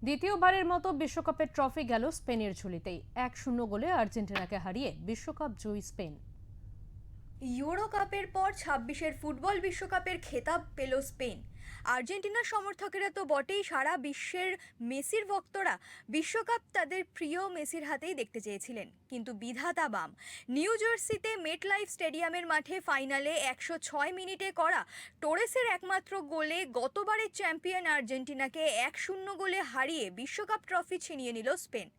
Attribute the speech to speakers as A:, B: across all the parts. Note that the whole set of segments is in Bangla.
A: দ্বিতীয়বারের মতো বিশ্বকাপের ট্রফি গেল স্পেনের ঝুলিতেই 1-0 গোলে আর্জেন্টিনাকে হারিয়ে বিশ্বকাপ জয়ী স্পেন।
B: ইউরো কাপের পর 26-এর ফুটবল বিশ্বকাপের খেতাব পেল স্পেন। আর্জেন্টিনার সমর্থকেরা তো বটেই, সারা বিশ্বের মেসির ভক্তরা বিশ্বকাপ তাদের প্রিয় মেসির হাতেই দেখতে চেয়েছিলেন। কিন্তু বিধাতা বাম, নিউ জার্সিতে মেটলাইফ স্টেডিয়ামের মাঠে ফাইনালে 106 মিনিটে করা টোরেসের একমাত্র গোলে গতবারের চ্যাম্পিয়ন আর্জেন্টিনাকে 1-0 গোলে হারিয়ে বিশ্বকাপ ট্রফি ছিনিয়ে নিল স্পেন।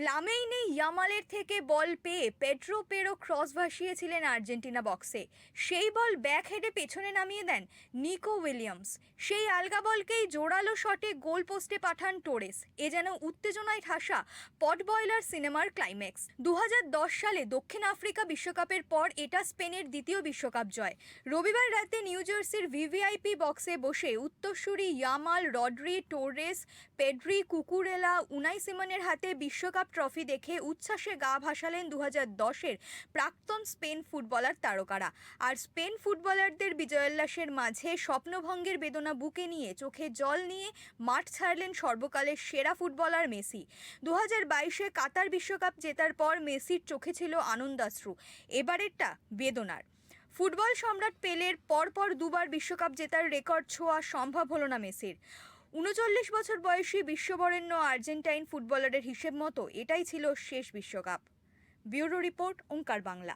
B: লামেইনে ইয়ামালের থেকে বল পেয়ে পেড্রো পেরো ক্রস ভাসিয়েছিলেন আর্জেন্টিনা বক্সে। সেই বল ব্যাক হেডে পেছনে নামিয়ে দেন নিকো উইলিয়ামস। সেই আলগা বলকেই জোরালো শটে গোল পোস্টে পাঠান টোরেস। এ যেন উত্তেজনায় ঠাসা পট বয়লার সিনেমার ক্লাইম্যাক্স। 2010 সালে দক্ষিণ আফ্রিকা বিশ্বকাপের পর এটা স্পেনের দ্বিতীয় বিশ্বকাপ জয়। রবিবার রাতে নিউ জার্সির ভিভিআইপি বক্সে বসে উত্তরসূরি Yamal, Rodri, Torres, Pedri, Cucurella, Unai সিমনের হাতে বিশ্বকাপ ট্রফি দেখে উচ্ছ্বাসে গা ভাসালেন 2010-এর প্রাক্তন স্পেন ফুটবলার তারকারা। আর স্পেন ফুটবলারদের বিজয়োল্লাসের মাঝে স্বপ্নভঙ্গের বেদনা বুকে নিয়ে চোখে জল নিয়ে মাঠ ছাড়লেন সর্বকালের সেরা ফুটবলার মেসি। 2022-এ কাতার বিশ্বকাপ জেতার পর মেসির চোখে ছিল আনন্দাশ্রু, এবারেরটা বেদনার। ফুটবল সম্রাট পেলের পরপর দুবার বিশ্বকাপ জেতার রেকর্ড ছোঁয়া সম্ভব হলো না মেসির। 39 বছর বয়সী বিশ্ববরেণ্য আর্জেন্টাইন ফুটবলারের হিসেব মতো এটাই ছিল শেষ বিশ্বকাপ। ব্যুরো রিপোর্ট, ওঙ্কার বাংলা।